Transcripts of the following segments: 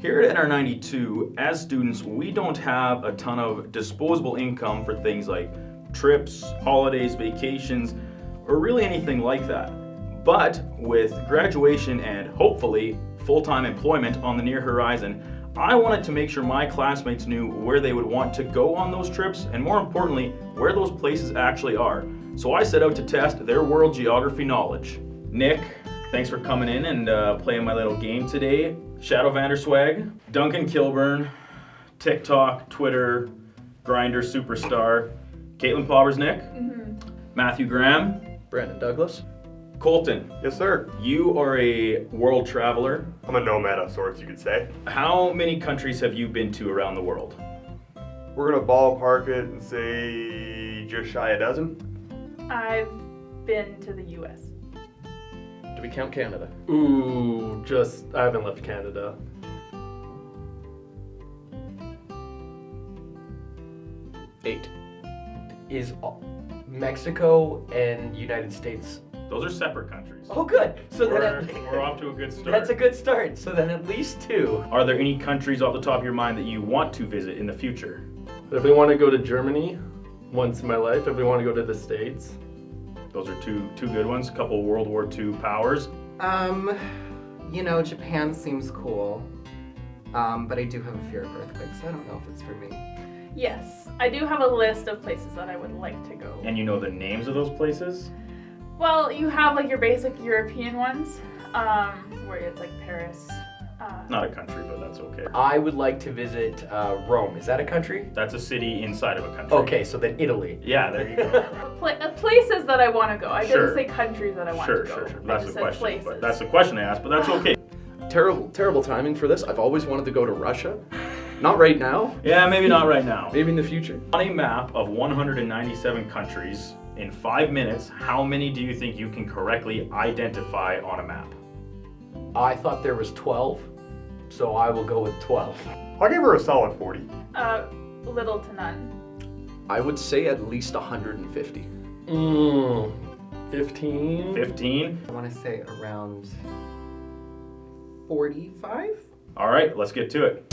Here at NR92, as students, we don't have a ton of disposable income for things like trips, holidays, vacations, or really anything like that. But with graduation and hopefully full-time employment on the near horizon, I wanted to make sure my classmates knew where they would want to go on those trips, and more importantly, where those places actually are. So I set out to test their world geography knowledge. Nick, thanks for coming in and playing my little game today. Shadow Vanderswag, Duncan Kilburn, TikTok, Twitter, Grindr superstar, Caitlin Paubersnick, Matthew Graham, Brandon Douglas. Colton. Yes, sir. You are a world traveler. I'm a nomad of sorts, you could say. How many countries have you been to around the world? We're gonna ballpark it and say just shy a dozen. I've been to the US. Do we count Canada? Ooh, I haven't left Canada. 8. Is Mexico and United States. Those are separate countries. Oh, good. So We're off to a good start. that's a good start. So then at least 2. Are there any countries off the top of your mind that you want to visit in the future? But if we want to go to Germany once in my life, if we want to go to the States. Those are two good ones. A couple World War II powers. Japan seems cool. But I do have a fear of earthquakes, so I don't know if it's for me. Yes, I do have a list of places that I would like to go. And you know the names of those places? Well, you have like your basic European ones, where it's like Paris. Not a country, but that's okay. I would like to visit Rome. Is that a country? That's a city inside of a country. Okay, so then Italy. Yeah, there you go. Places that I want to go. I Sure. didn't say countries that I want to go. Sure. I That's just the said question. places. But that's the question I asked, but that's okay. Terrible timing for this. I've always wanted to go to Russia. Not right now. Yeah, maybe not right now. Maybe in the future. On a map of 197 countries, in 5 minutes, how many do you think you can correctly identify on a map? I thought there was 12, so I will go with 12. I'll give her a solid 40. Little to none. I would say at least 150. 15. 15? I want to say around 45? All right, let's get to it.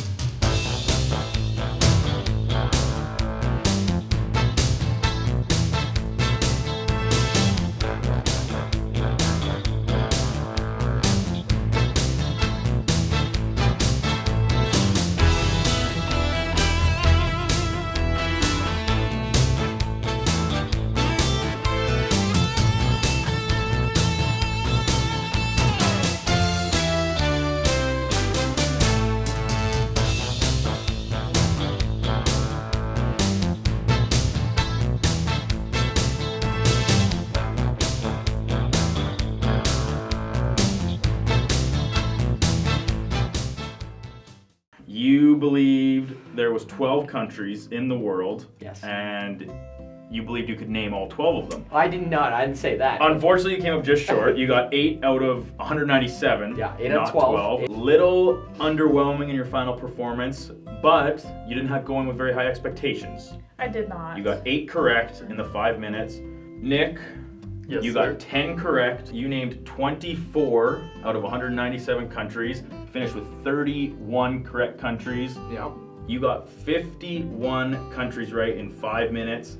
You believed there was 12 countries in the world. Yes. And you believed you could name all 12 of them. I did not. I didn't say that. Unfortunately, you came up just short. You got 8 out of 197. Yeah, 8 not out of 12. Little underwhelming in your final performance, but you didn't have going with very high expectations. I did not. You got 8 correct in the 5 minutes. Nick, Yes, you sir. got 10 correct. You named 24 out of 197 countries. Finished with 31 correct countries. Yeah. You got 51 countries right in 5 minutes.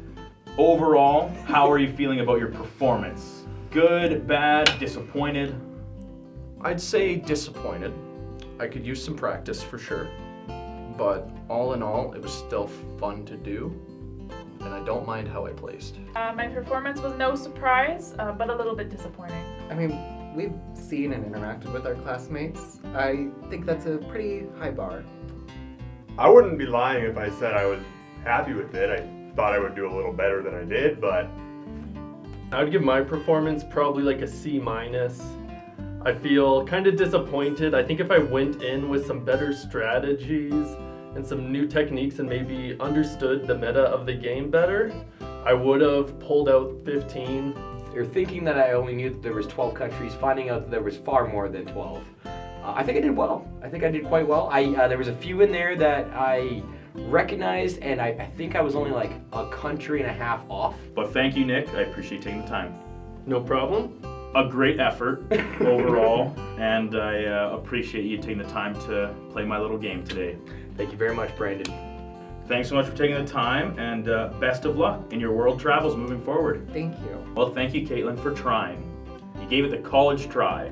Overall, how are you feeling about your performance? Good, bad, disappointed? I'd say disappointed. I could use some practice for sure. But all in all, it was still fun to do. And I don't mind how I placed. My performance was no surprise, but a little bit disappointing. I mean, we've seen and interacted with our classmates. I think that's a pretty high bar. I wouldn't be lying if I said I was happy with it. I thought I would do a little better than I did, but I would give my performance probably like a C-. I feel kind of disappointed. I think if I went in with some better strategies and some new techniques and maybe understood the meta of the game better, I would have pulled out 15. You're thinking that I only knew that there was 12 countries, finding out that there was far more than 12. I think I did well. I think I did quite well. There was a few in there that I recognized, and I think I was only like a country and a half off. But thank you, Nick. I appreciate taking the time. No problem. a great effort overall, and I appreciate you taking the time to play my little game today. Thank you very much, Brandon. Thanks so much for taking the time, and best of luck in your world travels moving forward. Thank you. Well, thank you, Caitlin, for trying. You gave it the college try.